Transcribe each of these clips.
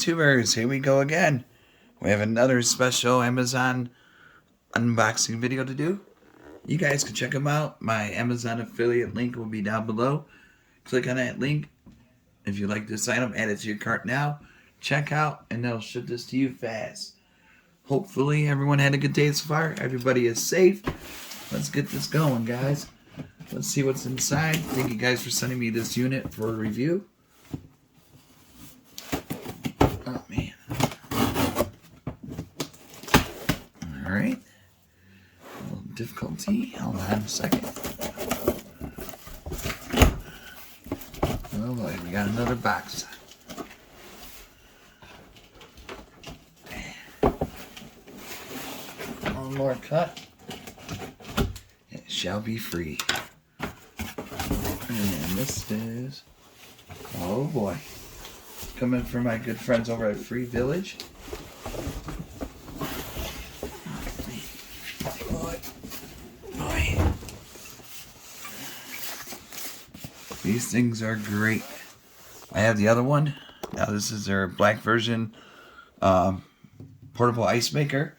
YouTubers, here we go again. We have another special Amazon unboxing video to do. You guys can check them out. My Amazon affiliate link will be down below. Click on that link. If you like this item, add it to your cart now. Check out, and they'll ship this to you fast. Hopefully everyone had a good day so far. Everybody is safe. Let's get this going, guys. Let's see what's inside. Thank you guys for sending me this unit for a review. Oh, man. Alright. A little difficulty. Hold on a second. Oh boy, we got another box. One more cut. It shall be free. And this is... oh boy. Coming from my good friends over at Free Village. Boy. These things are great. I have the other one. Now this is their black version portable ice maker.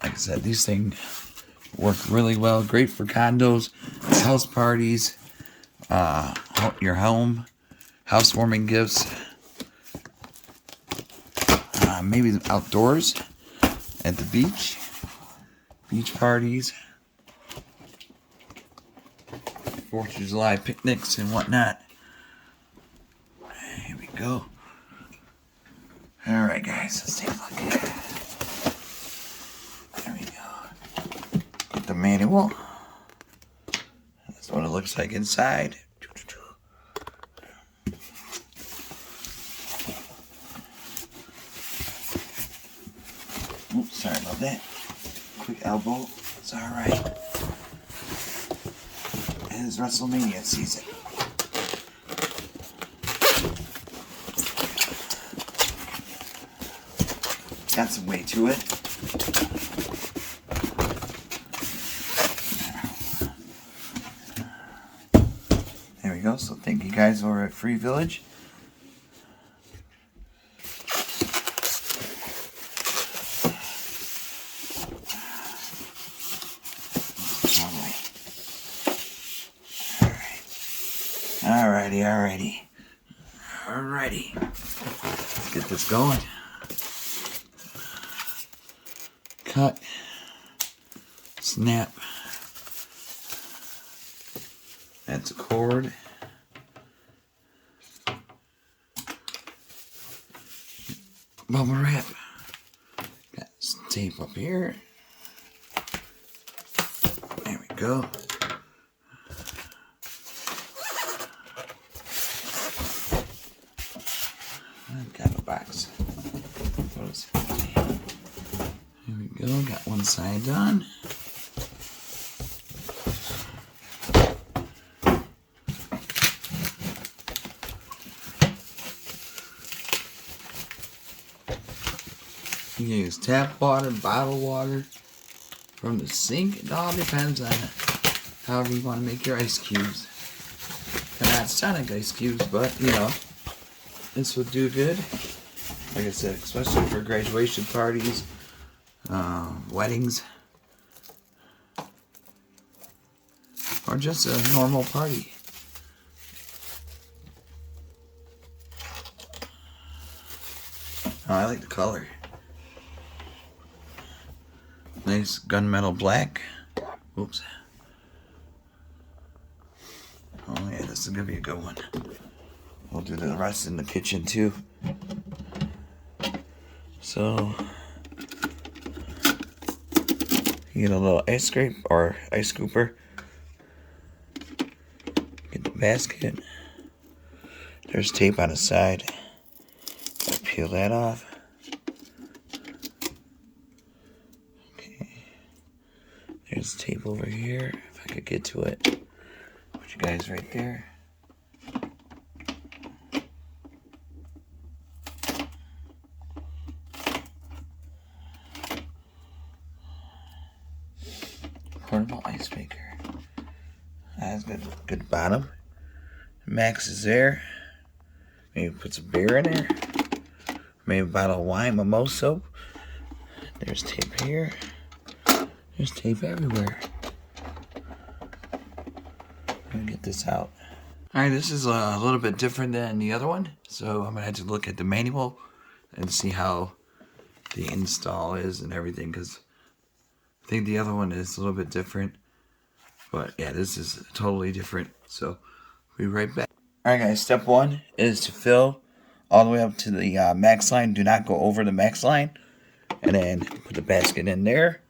Like I said, these things work really well. Great for condos, house parties, your home. Housewarming gifts, maybe outdoors, at the beach, beach parties, 4th of July picnics and whatnot. Here we go. Alright guys, let's take a look. There we go. Get the manual. That's what it looks like inside. Oops, sorry about that. Quick elbow. It's alright. It is WrestleMania season. Got some weight to it. There we go. So thank you guys over at Free Village. Alrighty. Let's get this going. Cut. Snap. That's a cord. Bubble wrap. Got some tape up here. There we go. Got a box. Here we go. Got one side done. You can use tap water, bottled water, from the sink. It all depends on however you want to make your ice cubes. They're not Sonic ice cubes, but you know. This would do good, like I said, especially for graduation parties, weddings, or just a normal party. Oh, I like the color. Nice gunmetal black. Oops. Oh yeah, this is gonna be a good one. We'll do the rest in the kitchen too. So, you get a little ice scrape or ice scooper. Get the basket. There's tape on the side. Peel that off. Okay. There's tape over here. If I could get to it. Put you guys right there. Portable ice maker. That's good. Good bottom. Max is there. Maybe put some beer in there. Maybe a bottle of wine, mimosa. There's tape here. There's tape everywhere. Let me get this out. Alright, this is a little bit different than the other one. So I'm going to have to look at the manual and see how the install is and everything. Because I think the other one is a little bit different. But yeah, this is totally different. So we'll be right back. Alright guys, step one is to fill all the way up to the max line. Do not go over the max line. And then put the basket in there.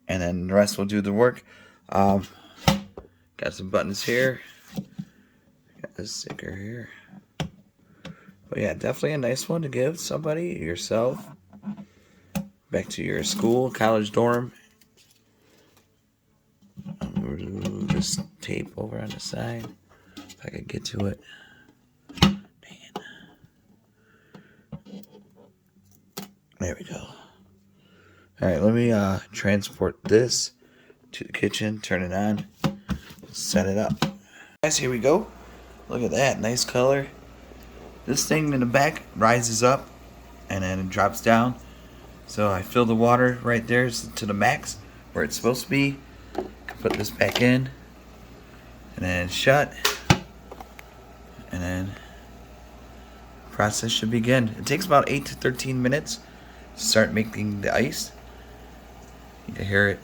And then the rest will do the work. Got some buttons here. Got this sticker here. But yeah, definitely a nice one to give somebody, yourself. Back to your school, college dorm. This tape over on the side. If I could get to it. Dang it. There we go. Alright, let me transport this to the kitchen, turn it on, set it up. Guys, here we go. Look at that, nice color. This thing in the back rises up and then it drops down. So I fill the water right there to the max where it's supposed to be. Can put this back in and then shut. And then the process should begin. It takes about 8 to 13 minutes to start making the ice. You can hear it.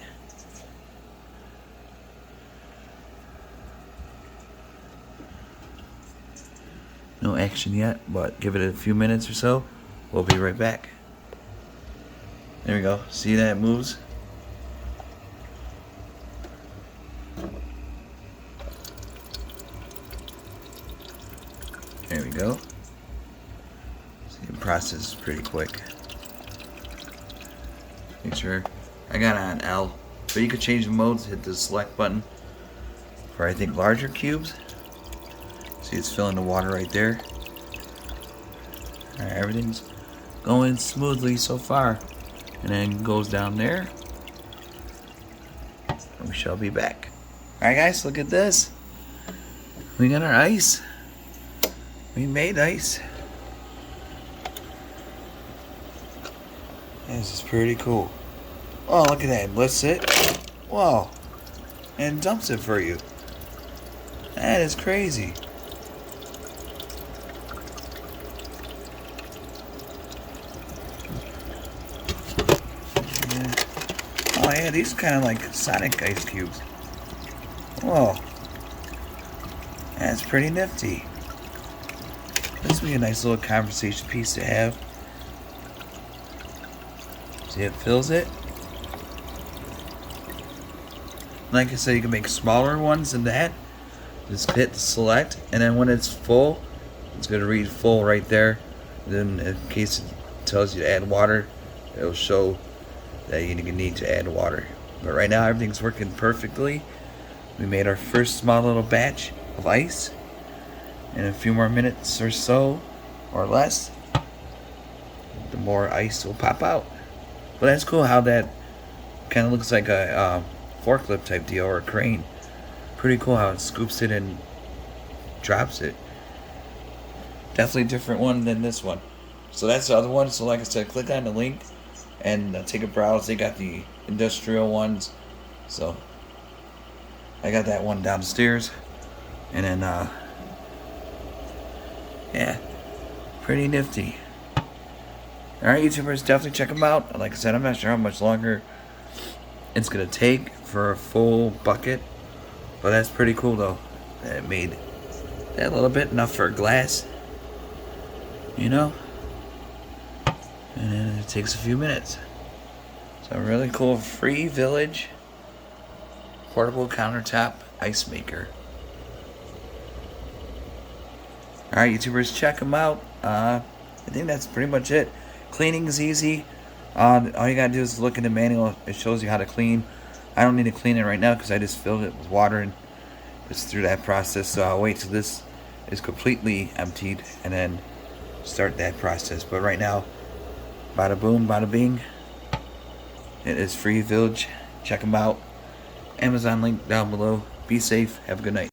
No action yet, but give it a few minutes or so. We'll be right back. There we go. See that it moves? There we go. See, the process is pretty quick. Make sure. I got it on L. But you could change the modes, hit the select button for I think larger cubes. See, it's filling the water right there. Alright, everything's going smoothly so far. And then goes down there. And we shall be back. Alright guys, look at this. We got our ice. We made ice. This is pretty cool. Oh, look at that. It lifts it. Whoa. And dumps it for you. That is crazy. Oh yeah, these are kind of like Sonic ice cubes. Whoa. That's pretty nifty. This would be a nice little conversation piece to have. See, it fills it. Like I said, you can make smaller ones than that. Just hit select, and then when it's full, it's going to read full right there. Then in case it tells you to add water, it'll show that you need to add water. But right now everything's working perfectly. We made our first small little batch of ice. In a few more minutes or so, or less, the more ice will pop out. But that's cool how that kind of looks like a forklift type deal or a crane. Pretty cool how it scoops it and drops it. Definitely a different one than this one. So that's the other one. So like I said, click on the link and take a browse. They got the industrial ones. So I got that one downstairs. And then yeah, pretty nifty. Alright, YouTubers, definitely check them out. Like I said, I'm not sure how much longer it's going to take for a full bucket. But that's pretty cool, though. That it made that little bit, enough for a glass. You know? And then it takes a few minutes. So, really cool free village portable countertop ice maker. Alright, YouTubers, check them out. I think that's pretty much it. Cleaning is easy. All you gotta do is look in the manual. It shows you how to clean. I don't need to clean it right now because I just filled it with water and just through that process. So I'll wait till this is completely emptied and then start that process. But right now, bada boom, bada bing. It is Free Village. Check them out. Amazon link down below. Be safe. Have a good night.